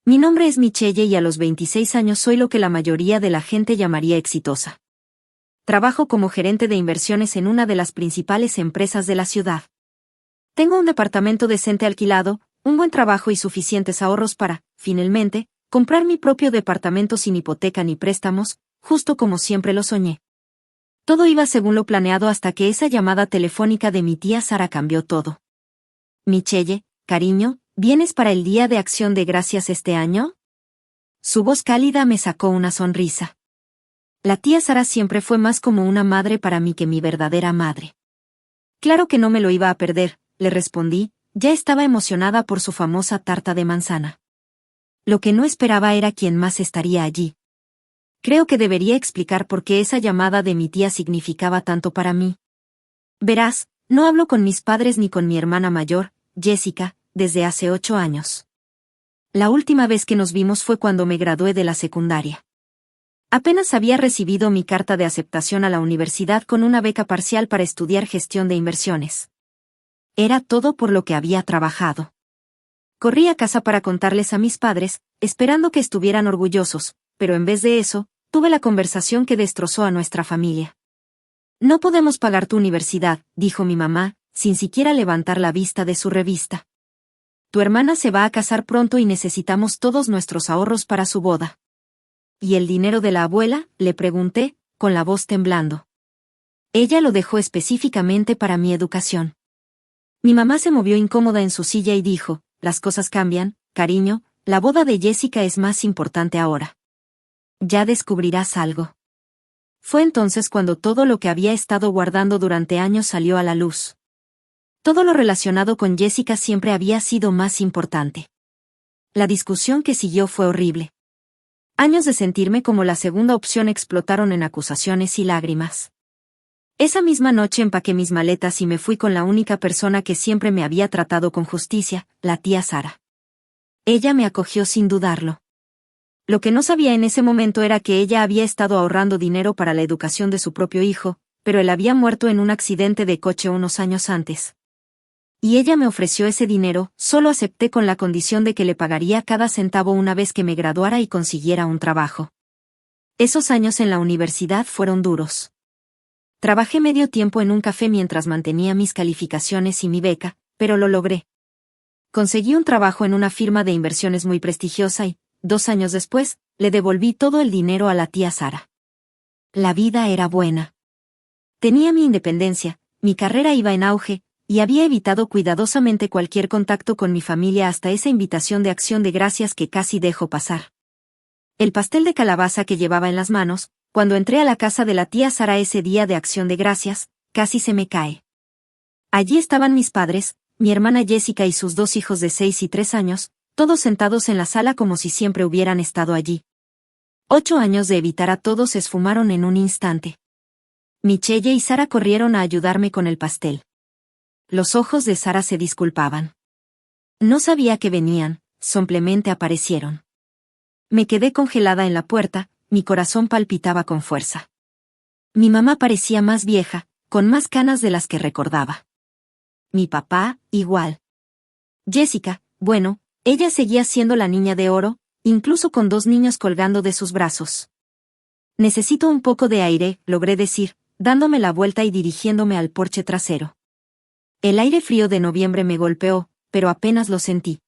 Mi nombre es Michelle y a los 26 años soy lo que la mayoría de la gente llamaría exitosa. Trabajo como gerente de inversiones en una de las principales empresas de la ciudad. Tengo un departamento decente alquilado, un buen trabajo y suficientes ahorros para, finalmente, comprar mi propio departamento sin hipoteca ni préstamos, justo como siempre lo soñé. Todo iba según lo planeado hasta que esa llamada telefónica de mi tía Sara cambió todo. Michelle, cariño, ¿vienes para el Día de Acción de Gracias este año? Su voz cálida me sacó una sonrisa. La tía Sara siempre fue más como una madre para mí que mi verdadera madre. Claro que no me lo iba a perder, le respondí, ya estaba emocionada por su famosa tarta de manzana. Lo que no esperaba era quién más estaría allí. Creo que debería explicar por qué esa llamada de mi tía significaba tanto para mí. Verás, no hablo con mis padres ni con mi hermana mayor, Jessica, desde hace 8 años. La última vez que nos vimos fue cuando me gradué de la secundaria. Apenas había recibido mi carta de aceptación a la universidad con una beca parcial para estudiar gestión de inversiones. Era todo por lo que había trabajado. Corrí a casa para contarles a mis padres, esperando que estuvieran orgullosos, pero en vez de eso, tuve la conversación que destrozó a nuestra familia. No podemos pagar tu universidad, dijo mi mamá, sin siquiera levantar la vista de su revista. Tu hermana se va a casar pronto y necesitamos todos nuestros ahorros para su boda. ¿Y el dinero de la abuela?, le pregunté, con la voz temblando. Ella lo dejó específicamente para mi educación. Mi mamá se movió incómoda en su silla y dijo, las cosas cambian, cariño, la boda de Jessica es más importante ahora. Ya descubrirás algo. Fue entonces cuando todo lo que había estado guardando durante años salió a la luz. Todo lo relacionado con Jessica siempre había sido más importante. La discusión que siguió fue horrible. Años de sentirme como la segunda opción explotaron en acusaciones y lágrimas. Esa misma noche empaqué mis maletas y me fui con la única persona que siempre me había tratado con justicia, la tía Sara. Ella me acogió sin dudarlo. Lo que no sabía en ese momento era que ella había estado ahorrando dinero para la educación de su propio hijo, pero él había muerto en un accidente de coche unos años antes. Y ella me ofreció ese dinero, solo acepté con la condición de que le pagaría cada centavo una vez que me graduara y consiguiera un trabajo. Esos años en la universidad fueron duros. Trabajé medio tiempo en un café mientras mantenía mis calificaciones y mi beca, pero lo logré. Conseguí un trabajo en una firma de inversiones muy prestigiosa y, 2 años después, le devolví todo el dinero a la tía Sara. La vida era buena. Tenía mi independencia, mi carrera iba en auge, y había evitado cuidadosamente cualquier contacto con mi familia hasta esa invitación de acción de gracias que casi dejo pasar. El pastel de calabaza que llevaba en las manos, cuando entré a la casa de la tía Sara ese día de acción de gracias, casi se me cae. Allí estaban mis padres, mi hermana Jessica y sus 2 hijos de 6 y 3 años, todos sentados en la sala como si siempre hubieran estado allí. 8 años de evitar a todos se esfumaron en un instante. Michelle y Sara corrieron a ayudarme con el pastel. Los ojos de Sara se disculpaban. No sabía que venían, simplemente aparecieron. Me quedé congelada en la puerta, mi corazón palpitaba con fuerza. Mi mamá parecía más vieja, con más canas de las que recordaba. Mi papá, igual. Jessica, bueno, ella seguía siendo la niña de oro, incluso con 2 niños colgando de sus brazos. Necesito un poco de aire, logré decir, dándome la vuelta y dirigiéndome al porche trasero. El aire frío de noviembre me golpeó, pero apenas lo sentí.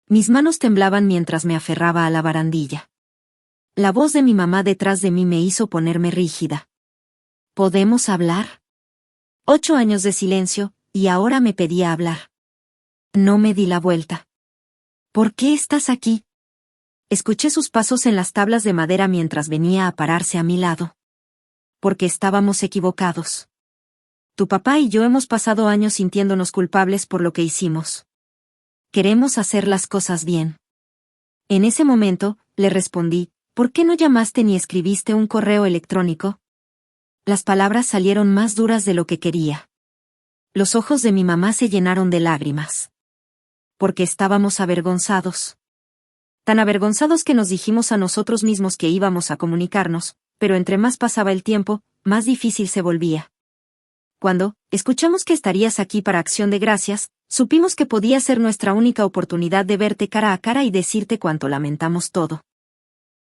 Mis manos temblaban mientras me aferraba a la barandilla. La voz de mi mamá detrás de mí me hizo ponerme rígida. ¿Podemos hablar? 8 años de silencio, y ahora me pedía hablar. No me di la vuelta. ¿Por qué estás aquí? Escuché sus pasos en las tablas de madera mientras venía a pararse a mi lado. Porque estábamos equivocados. Tu papá y yo hemos pasado años sintiéndonos culpables por lo que hicimos. Queremos hacer las cosas bien. En ese momento, le respondí, ¿por qué no llamaste ni escribiste un correo electrónico? Las palabras salieron más duras de lo que quería. Los ojos de mi mamá se llenaron de lágrimas. Porque estábamos avergonzados. Tan avergonzados que nos dijimos a nosotros mismos que íbamos a comunicarnos, pero entre más pasaba el tiempo, más difícil se volvía. Cuando escuchamos que estarías aquí para Acción de Gracias, supimos que podía ser nuestra única oportunidad de verte cara a cara y decirte cuánto lamentamos todo.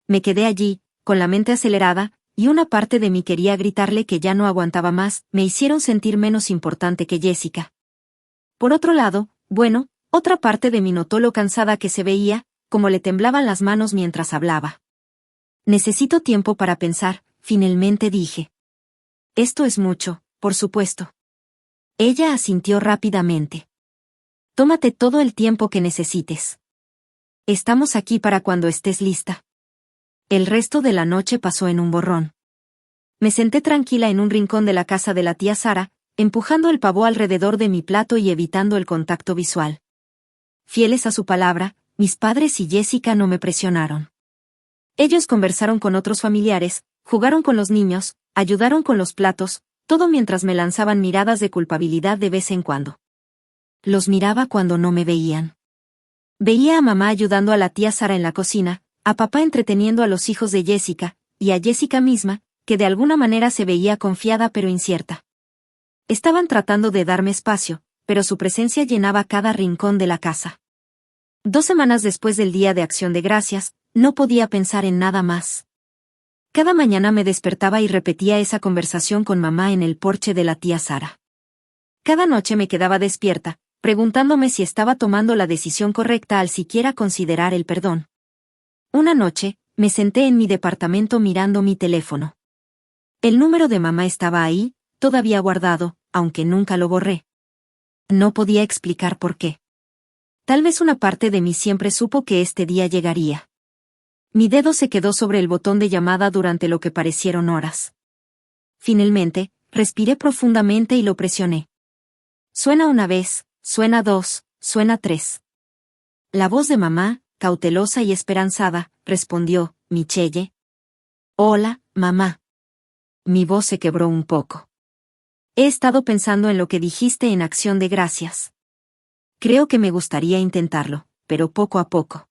Me quedé allí, con la mente acelerada, y una parte de mí quería gritarle que ya no aguantaba más. Me hicieron sentir menos importante que Jessica. Por otro lado, bueno, otra parte de mí notó lo cansada que se veía, como le temblaban las manos mientras hablaba. Necesito tiempo para pensar, finalmente dije. Esto es mucho, por supuesto. Ella asintió rápidamente. Tómate todo el tiempo que necesites. Estamos aquí para cuando estés lista. El resto de la noche pasó en un borrón. Me senté tranquila en un rincón de la casa de la tía Sara, empujando el pavó alrededor de mi plato y evitando el contacto visual. Fieles a su palabra, mis padres y Jessica no me presionaron. Ellos conversaron con otros familiares, jugaron con los niños, ayudaron con los platos, todo mientras me lanzaban miradas de culpabilidad de vez en cuando. Los miraba cuando no me veían. Veía a mamá ayudando a la tía Sara en la cocina, a papá entreteniendo a los hijos de Jessica, y a Jessica misma, que de alguna manera se veía confiada pero incierta. Estaban tratando de darme espacio, pero su presencia llenaba cada rincón de la casa. 2 semanas después del Día de Acción de Gracias, no podía pensar en nada más. Cada mañana me despertaba y repetía esa conversación con mamá en el porche de la tía Sara. Cada noche me quedaba despierta, preguntándome si estaba tomando la decisión correcta al siquiera considerar el perdón. Una noche, me senté en mi departamento mirando mi teléfono. El número de mamá estaba ahí, todavía guardado, aunque nunca lo borré. No podía explicar por qué. Tal vez una parte de mí siempre supo que este día llegaría. Mi dedo se quedó sobre el botón de llamada durante lo que parecieron horas. Finalmente, respiré profundamente y lo presioné. Suena una vez, suena 2, suena 3. La voz de mamá, cautelosa y esperanzada, respondió, Michelle. Hola, mamá. Mi voz se quebró un poco. He estado pensando en lo que dijiste en Acción de Gracias. Creo que me gustaría intentarlo, pero poco a poco.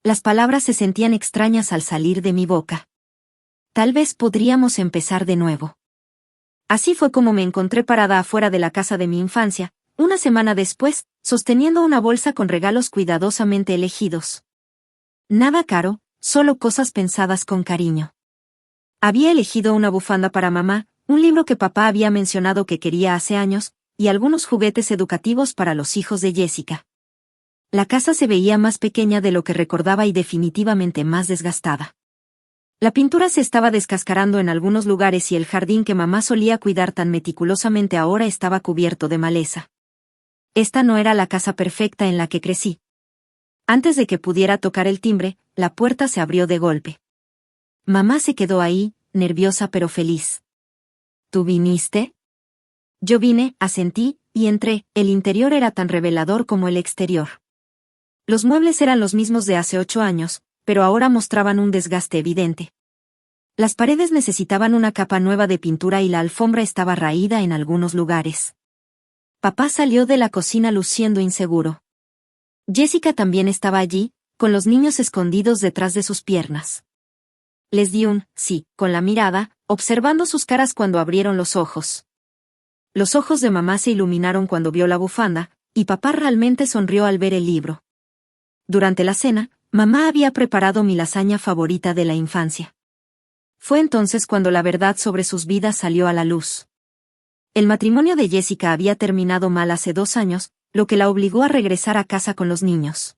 Las palabras se sentían extrañas al salir de mi boca. Tal vez podríamos empezar de nuevo. Así fue como me encontré parada afuera de la casa de mi infancia, una semana después, sosteniendo una bolsa con regalos cuidadosamente elegidos. Nada caro, solo cosas pensadas con cariño. Había elegido una bufanda para mamá, un libro que papá había mencionado que quería hace años, y algunos juguetes educativos para los hijos de Jessica. La casa se veía más pequeña de lo que recordaba y definitivamente más desgastada. La pintura se estaba descascarando en algunos lugares y el jardín que mamá solía cuidar tan meticulosamente ahora estaba cubierto de maleza. Esta no era la casa perfecta en la que crecí. Antes de que pudiera tocar el timbre, la puerta se abrió de golpe. Mamá se quedó ahí, nerviosa pero feliz. ¿Tú viniste? Yo vine, asentí, y entré. El interior era tan revelador como el exterior. Los muebles eran los mismos de hace 8 años, pero ahora mostraban un desgaste evidente. Las paredes necesitaban una capa nueva de pintura y la alfombra estaba raída en algunos lugares. Papá salió de la cocina luciendo inseguro. Jessica también estaba allí, con los niños escondidos detrás de sus piernas. Les di un sí, con la mirada, observando sus caras cuando abrieron los ojos. Los ojos de mamá se iluminaron cuando vio la bufanda, y papá realmente sonrió al ver el libro. Durante la cena, mamá había preparado mi lasaña favorita de la infancia. Fue entonces cuando la verdad sobre sus vidas salió a la luz. El matrimonio de Jessica había terminado mal hace 2 años, lo que la obligó a regresar a casa con los niños.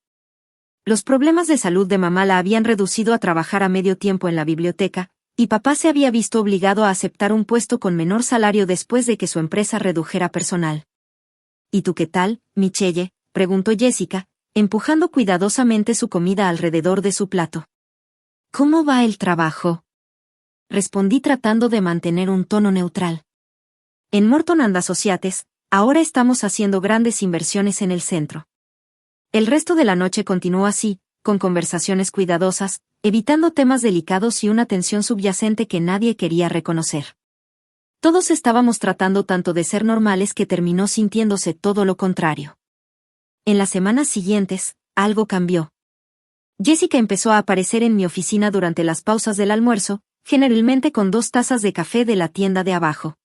Los problemas de salud de mamá la habían reducido a trabajar a medio tiempo en la biblioteca, y papá se había visto obligado a aceptar un puesto con menor salario después de que su empresa redujera personal. ¿Y tú qué tal, Michelle?, preguntó Jessica, empujando cuidadosamente su comida alrededor de su plato. ¿Cómo va el trabajo?, respondí tratando de mantener un tono neutral. En Morton and Associates, ahora estamos haciendo grandes inversiones en el centro. El resto de la noche continuó así, con conversaciones cuidadosas, evitando temas delicados y una tensión subyacente que nadie quería reconocer. Todos estábamos tratando tanto de ser normales que terminó sintiéndose todo lo contrario. En las semanas siguientes, algo cambió. Jessica empezó a aparecer en mi oficina durante las pausas del almuerzo, generalmente con 2 tazas de café de la tienda de abajo.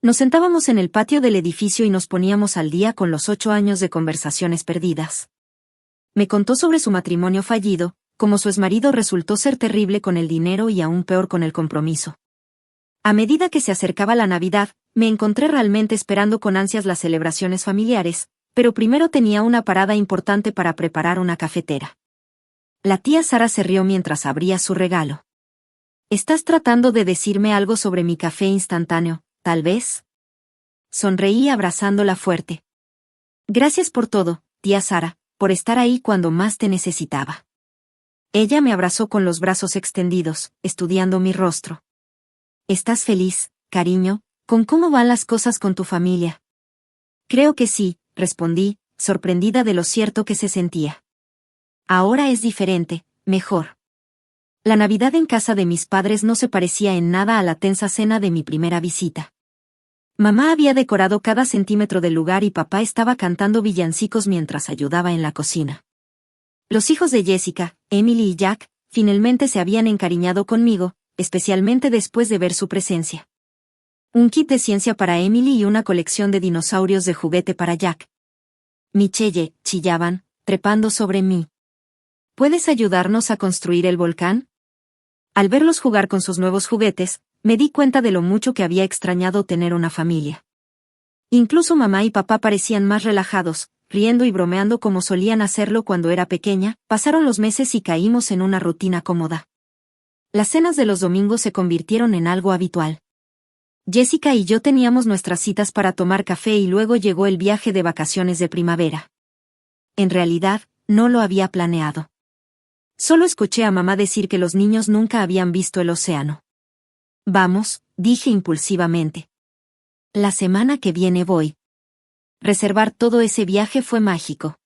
Nos sentábamos en el patio del edificio y nos poníamos al día con los 8 años de conversaciones perdidas. Me contó sobre su matrimonio fallido, cómo su exmarido resultó ser terrible con el dinero y aún peor con el compromiso. A medida que se acercaba la Navidad, me encontré realmente esperando con ansias las celebraciones familiares, pero primero tenía una parada importante para preparar una cafetera. La tía Sara se rió mientras abría su regalo. ¿Estás tratando de decirme algo sobre mi café instantáneo, tal vez? Sonreí abrazándola fuerte. Gracias por todo, tía Sara, por estar ahí cuando más te necesitaba. Ella me abrazó con los brazos extendidos, estudiando mi rostro. ¿Estás feliz, cariño, con cómo van las cosas con tu familia? Creo que sí, respondí, sorprendida de lo cierto que se sentía. Ahora es diferente, mejor. La Navidad en casa de mis padres no se parecía en nada a la tensa cena de mi primera visita. Mamá había decorado cada centímetro del lugar y papá estaba cantando villancicos mientras ayudaba en la cocina. Los hijos de Jessica, Emily y Jack, finalmente se habían encariñado conmigo, especialmente después de ver su presencia. Un kit de ciencia para Emily y una colección de dinosaurios de juguete para Jack. Michelle, chillaban, trepando sobre mí. ¿Puedes ayudarnos a construir el volcán? Al verlos jugar con sus nuevos juguetes, me di cuenta de lo mucho que había extrañado tener una familia. Incluso mamá y papá parecían más relajados, riendo y bromeando como solían hacerlo cuando era pequeña. Pasaron los meses y caímos en una rutina cómoda. Las cenas de los domingos se convirtieron en algo habitual. Jessica y yo teníamos nuestras citas para tomar café y luego llegó el viaje de vacaciones de primavera. En realidad, no lo había planeado. Solo escuché a mamá decir que los niños nunca habían visto el océano. Vamos, dije impulsivamente. La semana que viene voy. Reservar todo ese viaje fue mágico.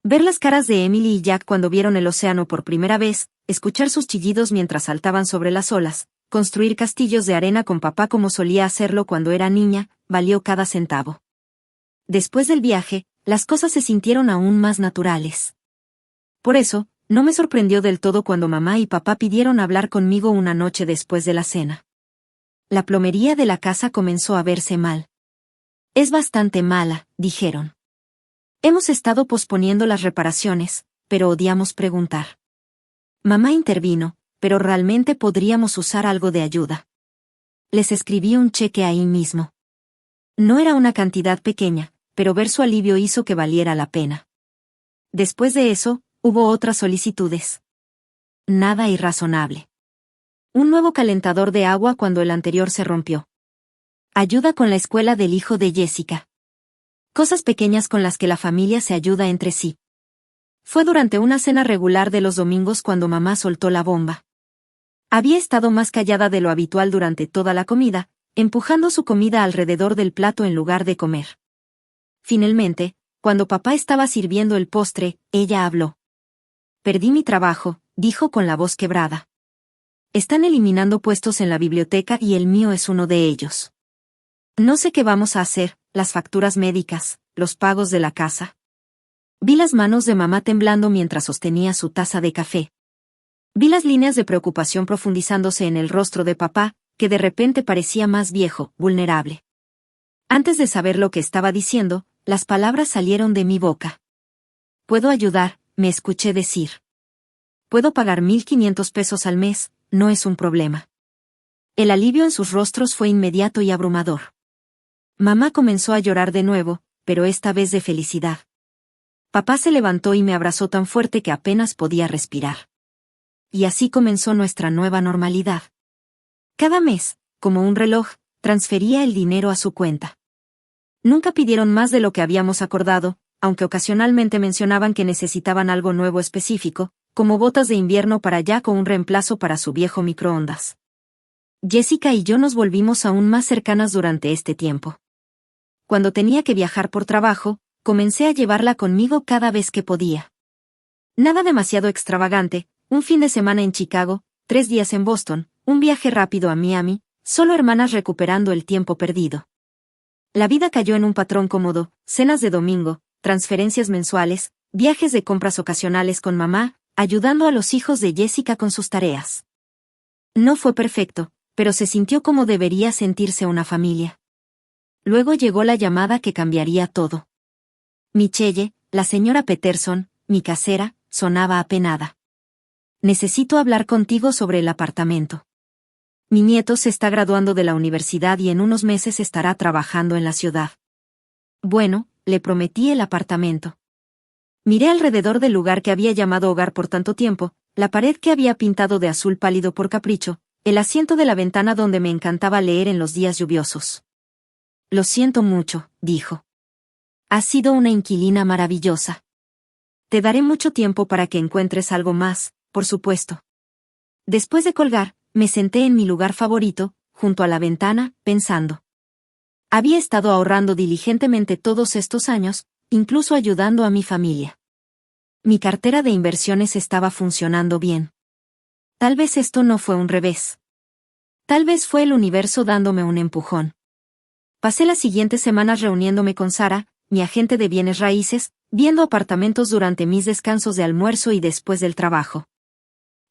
Ver las caras de Emily y Jack cuando vieron el océano por primera vez, escuchar sus chillidos mientras saltaban sobre las olas, construir castillos de arena con papá como solía hacerlo cuando era niña, valió cada centavo. Después del viaje, las cosas se sintieron aún más naturales. Por eso, no me sorprendió del todo cuando mamá y papá pidieron hablar conmigo una noche después de la cena. La plomería de la casa comenzó a verse mal. Es bastante mala, dijeron. Hemos estado posponiendo las reparaciones, pero odiamos preguntar. Mamá intervino, pero realmente podríamos usar algo de ayuda. Les escribí un cheque ahí mismo. No era una cantidad pequeña, pero ver su alivio hizo que valiera la pena. Después de eso, hubo otras solicitudes. Nada irrazonable. Un nuevo calentador de agua cuando el anterior se rompió. Ayuda con la escuela del hijo de Jessica. Cosas pequeñas con las que la familia se ayuda entre sí. Fue durante una cena regular de los domingos cuando mamá soltó la bomba. Había estado más callada de lo habitual durante toda la comida, empujando su comida alrededor del plato en lugar de comer. Finalmente, cuando papá estaba sirviendo el postre, ella habló. Perdí mi trabajo, dijo con la voz quebrada. Están eliminando puestos en la biblioteca y el mío es uno de ellos. No sé qué vamos a hacer, las facturas médicas, los pagos de la casa. Vi las manos de mamá temblando mientras sostenía su taza de café. Vi las líneas de preocupación profundizándose en el rostro de papá, que de repente parecía más viejo, vulnerable. Antes de saber lo que estaba diciendo, las palabras salieron de mi boca. Puedo ayudar, me escuché decir. Puedo pagar 1,500 pesos al mes, no es un problema. El alivio en sus rostros fue inmediato y abrumador. Mamá comenzó a llorar de nuevo, pero esta vez de felicidad. Papá se levantó y me abrazó tan fuerte que apenas podía respirar. Y así comenzó nuestra nueva normalidad. Cada mes, como un reloj, transfería el dinero a su cuenta. Nunca pidieron más de lo que habíamos acordado, aunque ocasionalmente mencionaban que necesitaban algo nuevo específico, como botas de invierno para Jack o un reemplazo para su viejo microondas. Jessica y yo nos volvimos aún más cercanas durante este tiempo. Cuando tenía que viajar por trabajo, comencé a llevarla conmigo cada vez que podía. Nada demasiado extravagante, un fin de semana en Chicago, 3 días en Boston, un viaje rápido a Miami, solo hermanas recuperando el tiempo perdido. La vida cayó en un patrón cómodo, cenas de domingo, transferencias mensuales, viajes de compras ocasionales con mamá, ayudando a los hijos de Jessica con sus tareas. No fue perfecto, pero se sintió como debería sentirse una familia. Luego llegó la llamada que cambiaría todo. Michelle, la señora Peterson, mi casera, sonaba apenada. Necesito hablar contigo sobre el apartamento. Mi nieto se está graduando de la universidad y en unos meses estará trabajando en la ciudad. Bueno, le prometí el apartamento. Miré alrededor del lugar que había llamado hogar por tanto tiempo, la pared que había pintado de azul pálido por capricho, el asiento de la ventana donde me encantaba leer en los días lluviosos. Lo siento mucho, dijo. Has sido una inquilina maravillosa. Te daré mucho tiempo para que encuentres algo más, por supuesto. Después de colgar, me senté en mi lugar favorito, junto a la ventana, pensando. Había estado ahorrando diligentemente todos estos años, incluso ayudando a mi familia. Mi cartera de inversiones estaba funcionando bien. Tal vez esto no fue un revés. Tal vez fue el universo dándome un empujón. Pasé las siguientes semanas reuniéndome con Sara, mi agente de bienes raíces, viendo apartamentos durante mis descansos de almuerzo y después del trabajo.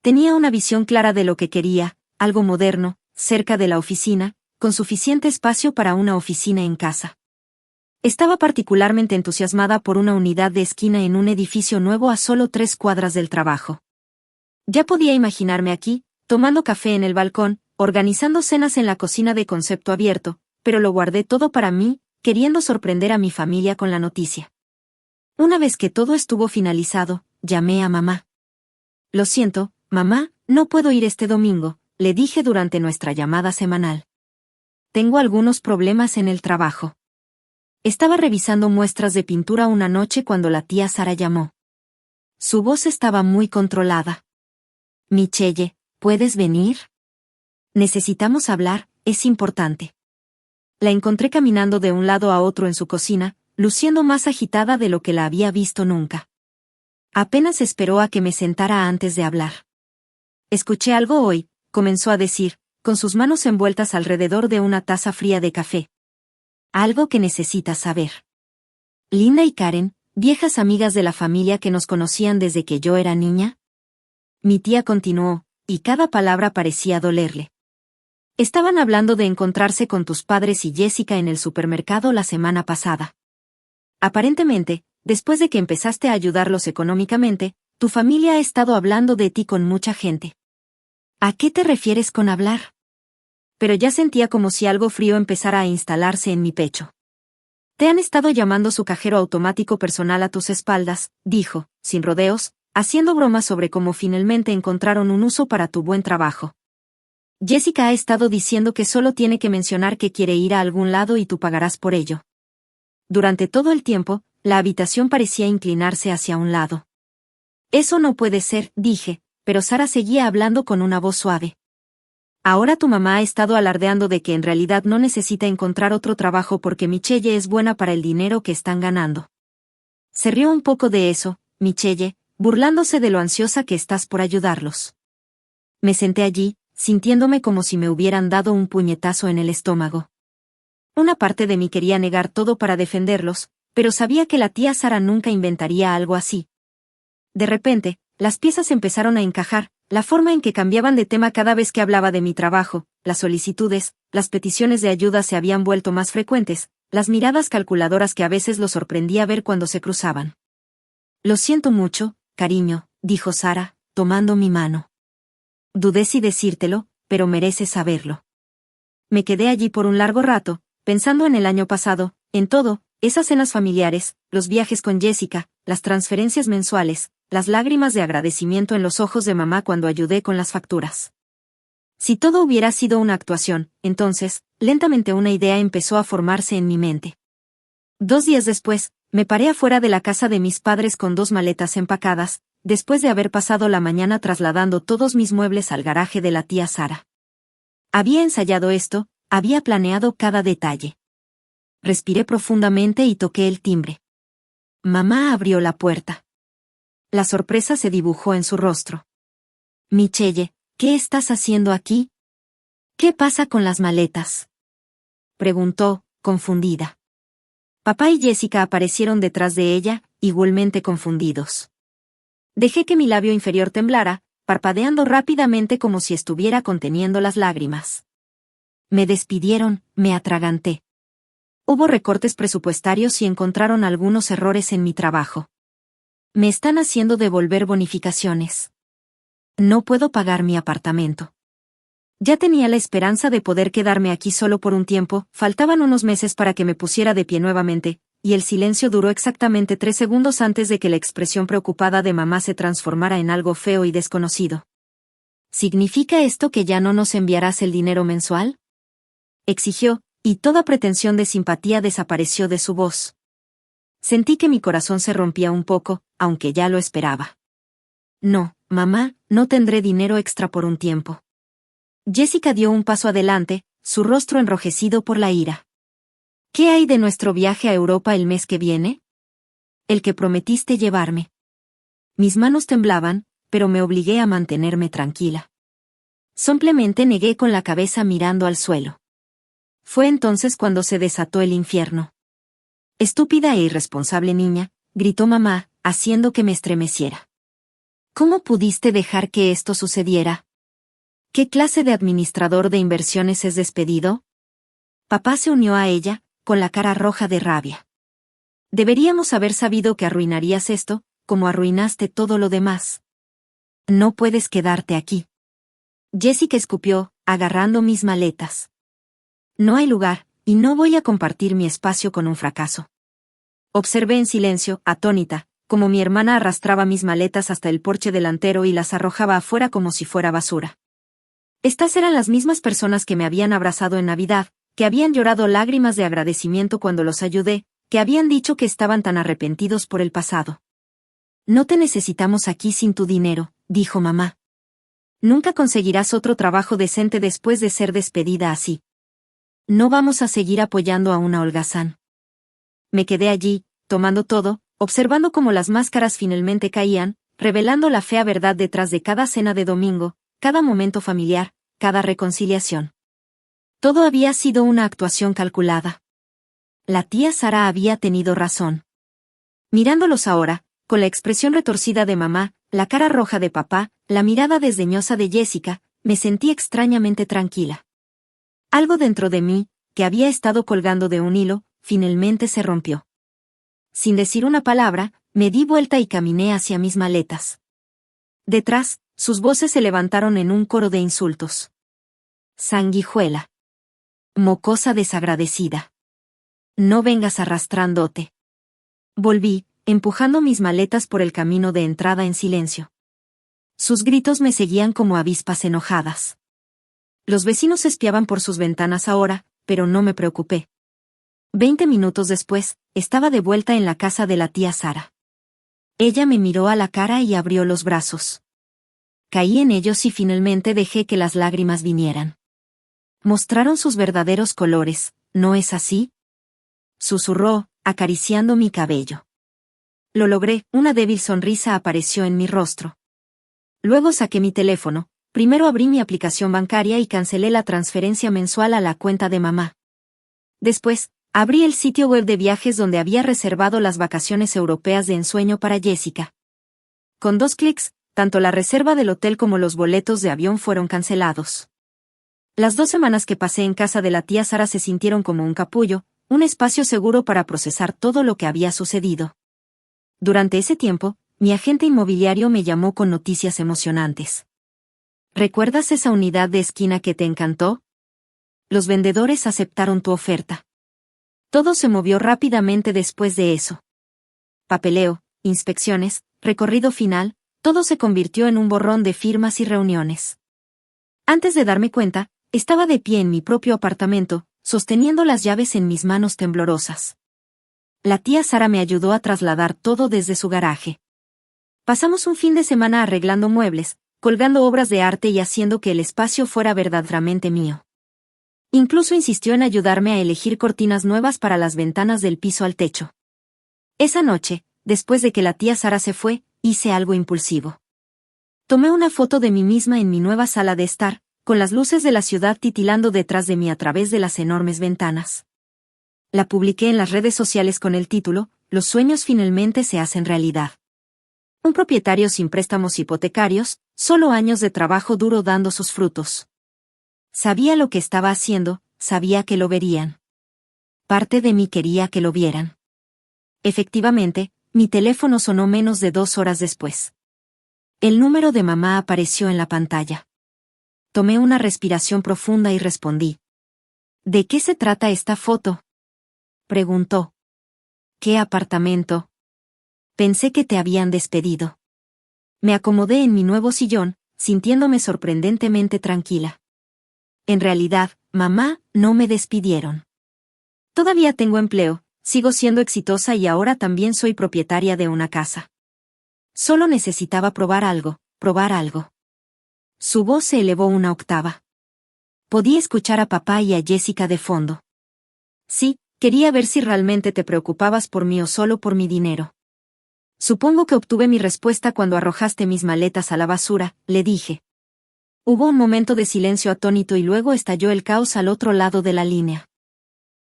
Tenía una visión clara de lo que quería, algo moderno, cerca de la oficina, con suficiente espacio para una oficina en casa. Estaba particularmente entusiasmada por una unidad de esquina en un edificio nuevo a solo 3 cuadras del trabajo. Ya podía imaginarme aquí, tomando café en el balcón, organizando cenas en la cocina de concepto abierto, pero lo guardé todo para mí, queriendo sorprender a mi familia con la noticia. Una vez que todo estuvo finalizado, llamé a mamá. Lo siento, mamá, no puedo ir este domingo, le dije durante nuestra llamada semanal. Tengo algunos problemas en el trabajo. Estaba revisando muestras de pintura una noche cuando la tía Sara llamó. Su voz estaba muy controlada. Michelle, ¿puedes venir? Necesitamos hablar, es importante. La encontré caminando de un lado a otro en su cocina, luciendo más agitada de lo que la había visto nunca. Apenas esperó a que me sentara antes de hablar. Escuché algo hoy, comenzó a decir, con sus manos envueltas alrededor de una taza fría de café. Algo que necesitas saber. Linda y Karen, viejas amigas de la familia que nos conocían desde que yo era niña. Mi tía continuó, y cada palabra parecía dolerle. Estaban hablando de encontrarse con tus padres y Jessica en el supermercado la semana pasada. Aparentemente, después de que empezaste a ayudarlos económicamente, tu familia ha estado hablando de ti con mucha gente. ¿A qué te refieres con hablar? Pero ya sentía como si algo frío empezara a instalarse en mi pecho. Te han estado llamando su cajero automático personal a tus espaldas, dijo, sin rodeos, haciendo bromas sobre cómo finalmente encontraron un uso para tu buen trabajo. Jessica ha estado diciendo que solo tiene que mencionar que quiere ir a algún lado y tú pagarás por ello. Durante todo el tiempo, la habitación parecía inclinarse hacia un lado. Eso no puede ser, dije, pero Sara seguía hablando con una voz suave. Ahora tu mamá ha estado alardeando de que en realidad no necesita encontrar otro trabajo porque Michelle es buena para el dinero que están ganando. Se rió un poco de eso, Michelle, burlándose de lo ansiosa que estás por ayudarlos. Me senté allí, sintiéndome como si me hubieran dado un puñetazo en el estómago. Una parte de mí quería negar todo para defenderlos, pero sabía que la tía Sara nunca inventaría algo así. De repente, las piezas empezaron a encajar, la forma en que cambiaban de tema cada vez que hablaba de mi trabajo, las solicitudes, las peticiones de ayuda se habían vuelto más frecuentes, las miradas calculadoras que a veces lo sorprendía ver cuando se cruzaban. Lo siento mucho, cariño, dijo Sara, tomando mi mano. Dudé si decírtelo, pero mereces saberlo. Me quedé allí por un largo rato, pensando en el año pasado, en todo, esas cenas familiares, los viajes con Jessica, las transferencias mensuales, las lágrimas de agradecimiento en los ojos de mamá cuando ayudé con las facturas. Si todo hubiera sido una actuación, entonces, lentamente una idea empezó a formarse en mi mente. 2 días después, me paré afuera de la casa de mis padres con 2 maletas empacadas, después de haber pasado la mañana trasladando todos mis muebles al garaje de la tía Sara. Había ensayado esto, había planeado cada detalle. Respiré profundamente y toqué el timbre. Mamá abrió la puerta. La sorpresa se dibujó en su rostro. Michelle, ¿qué estás haciendo aquí? ¿Qué pasa con las maletas? Preguntó, confundida. Papá y Jessica aparecieron detrás de ella, igualmente confundidos. Dejé que mi labio inferior temblara, parpadeando rápidamente como si estuviera conteniendo las lágrimas. Me despidieron, me atraganté. Hubo recortes presupuestarios y encontraron algunos errores en mi trabajo. Me están haciendo devolver bonificaciones. No puedo pagar mi apartamento. Ya tenía la esperanza de poder quedarme aquí solo por un tiempo, faltaban unos meses para que me pusiera de pie nuevamente, y el silencio duró exactamente 3 segundos antes de que la expresión preocupada de mamá se transformara en algo feo y desconocido. ¿Significa esto que ya no nos enviarás el dinero mensual?, exigió, y toda pretensión de simpatía desapareció de su voz. Sentí que mi corazón se rompía un poco, aunque ya lo esperaba. No, mamá, no tendré dinero extra por un tiempo. Jessica dio un paso adelante, su rostro enrojecido por la ira. ¿Qué hay de nuestro viaje a Europa el mes que viene? El que prometiste llevarme. Mis manos temblaban, pero me obligué a mantenerme tranquila. Simplemente negué con la cabeza mirando al suelo. Fue entonces cuando se desató el infierno. Estúpida e irresponsable niña, gritó mamá, haciendo que me estremeciera. ¿Cómo pudiste dejar que esto sucediera? ¿Qué clase de administrador de inversiones es despedido? Papá se unió a ella, con la cara roja de rabia. Deberíamos haber sabido que arruinarías esto, como arruinaste todo lo demás. No puedes quedarte aquí. Jessica escupió, agarrando mis maletas. No hay lugar, y no voy a compartir mi espacio con un fracaso. Observé en silencio, atónita, como mi hermana arrastraba mis maletas hasta el porche delantero y las arrojaba afuera como si fuera basura. Estas eran las mismas personas que me habían abrazado en Navidad, que habían llorado lágrimas de agradecimiento cuando los ayudé, que habían dicho que estaban tan arrepentidos por el pasado. No te necesitamos aquí sin tu dinero, dijo mamá. Nunca conseguirás otro trabajo decente después de ser despedida así. No vamos a seguir apoyando a una holgazán. Me quedé allí, tomando todo, observando cómo las máscaras finalmente caían, revelando la fea verdad detrás de cada cena de domingo, cada momento familiar, cada reconciliación. Todo había sido una actuación calculada. La tía Sara había tenido razón. Mirándolos ahora, con la expresión retorcida de mamá, la cara roja de papá, la mirada desdeñosa de Jessica, me sentí extrañamente tranquila. Algo dentro de mí, que había estado colgando de un hilo, finalmente se rompió. Sin decir una palabra, me di vuelta y caminé hacia mis maletas. Detrás, sus voces se levantaron en un coro de insultos. Sanguijuela. Mocosa desagradecida. No vengas arrastrándote. Volví, empujando mis maletas por el camino de entrada en silencio. Sus gritos me seguían como avispas enojadas. Los vecinos espiaban por sus ventanas ahora, pero no me preocupé. 20 minutos después, estaba de vuelta en la casa de la tía Sara. Ella me miró a la cara y abrió los brazos. Caí en ellos y finalmente dejé que las lágrimas vinieran. Mostraron sus verdaderos colores, ¿no es así?, susurró, acariciando mi cabello. Lo logré, una débil sonrisa apareció en mi rostro. Luego saqué mi teléfono. Primero abrí mi aplicación bancaria y cancelé la transferencia mensual a la cuenta de mamá. Después, abrí el sitio web de viajes donde había reservado las vacaciones europeas de ensueño para Jessica. Con 2 clics, tanto la reserva del hotel como los boletos de avión fueron cancelados. Las 2 semanas que pasé en casa de la tía Sara se sintieron como un capullo, un espacio seguro para procesar todo lo que había sucedido. Durante ese tiempo, mi agente inmobiliario me llamó con noticias emocionantes. ¿Recuerdas esa unidad de esquina que te encantó? Los vendedores aceptaron tu oferta. Todo se movió rápidamente después de eso. Papeleo, inspecciones, recorrido final, todo se convirtió en un borrón de firmas y reuniones. Antes de darme cuenta, estaba de pie en mi propio apartamento, sosteniendo las llaves en mis manos temblorosas. La tía Sara me ayudó a trasladar todo desde su garaje. Pasamos un fin de semana arreglando muebles, colgando obras de arte y haciendo que el espacio fuera verdaderamente mío. Incluso insistió en ayudarme a elegir cortinas nuevas para las ventanas del piso al techo. Esa noche, después de que la tía Sara se fue, hice algo impulsivo. Tomé una foto de mí misma en mi nueva sala de estar, con las luces de la ciudad titilando detrás de mí a través de las enormes ventanas. La publiqué en las redes sociales con el título, «Los sueños finalmente se hacen realidad». Un propietario sin préstamos hipotecarios, solo años de trabajo duro dando sus frutos. Sabía lo que estaba haciendo, sabía que lo verían. Parte de mí quería que lo vieran. Efectivamente, mi teléfono sonó menos de 2 horas después. El número de mamá apareció en la pantalla. Tomé una respiración profunda y respondí. ¿De qué se trata esta foto? Preguntó. ¿Qué apartamento? Pensé que te habían despedido. Me acomodé en mi nuevo sillón, sintiéndome sorprendentemente tranquila. En realidad, mamá, no me despidieron. Todavía tengo empleo, sigo siendo exitosa y ahora también soy propietaria de una casa. Solo necesitaba probar algo, probar algo. Su voz se elevó una octava. Podía escuchar a papá y a Jessica de fondo. Sí, quería ver si realmente te preocupabas por mí o solo por mi dinero. Supongo que obtuve mi respuesta cuando arrojaste mis maletas a la basura, le dije. Hubo un momento de silencio atónito y luego estalló el caos al otro lado de la línea.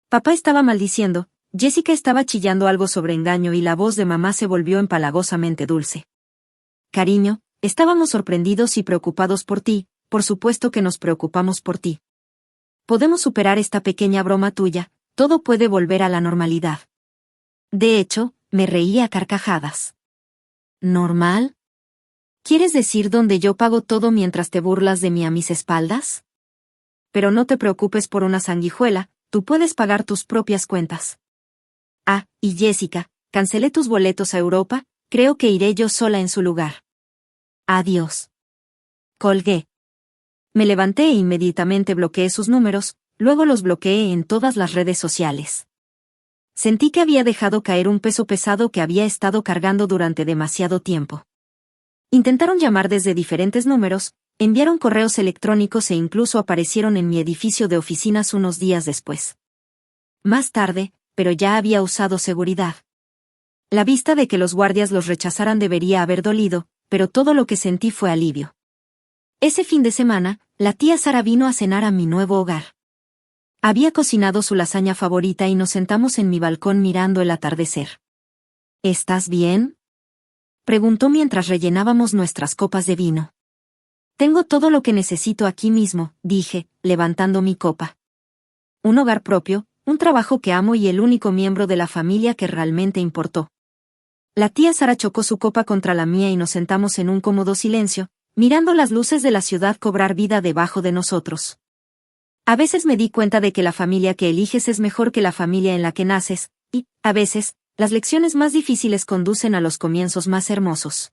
Papá estaba maldiciendo, Jessica estaba chillando algo sobre engaño y la voz de mamá se volvió empalagosamente dulce. Cariño, estábamos sorprendidos y preocupados por ti, por supuesto que nos preocupamos por ti. Podemos superar esta pequeña broma tuya, todo puede volver a la normalidad. De hecho, me reí a carcajadas. ¿Normal? ¿Quieres decir donde yo pago todo mientras te burlas de mí a mis espaldas? Pero no te preocupes por una sanguijuela, tú puedes pagar tus propias cuentas. Ah, y Jessica, cancelé tus boletos a Europa, creo que iré yo sola en su lugar. Adiós. Colgué. Me levanté e inmediatamente bloqueé sus números, luego los bloqueé en todas las redes sociales. Sentí que había dejado caer un peso pesado que había estado cargando durante demasiado tiempo. Intentaron llamar desde diferentes números, enviaron correos electrónicos e incluso aparecieron en mi edificio de oficinas unos días después. Más tarde, pero ya había usado seguridad. La vista de que los guardias los rechazaran debería haber dolido, pero todo lo que sentí fue alivio. Ese fin de semana, la tía Sara vino a cenar a mi nuevo hogar. Había cocinado su lasaña favorita y nos sentamos en mi balcón mirando el atardecer. ¿Estás bien?, preguntó mientras rellenábamos nuestras copas de vino. Tengo todo lo que necesito aquí mismo, dije, levantando mi copa. Un hogar propio, un trabajo que amo y el único miembro de la familia que realmente importó. La tía Sara chocó su copa contra la mía y nos sentamos en un cómodo silencio, mirando las luces de la ciudad cobrar vida debajo de nosotros. A veces me di cuenta de que la familia que eliges es mejor que la familia en la que naces, y, a veces, las lecciones más difíciles conducen a los comienzos más hermosos.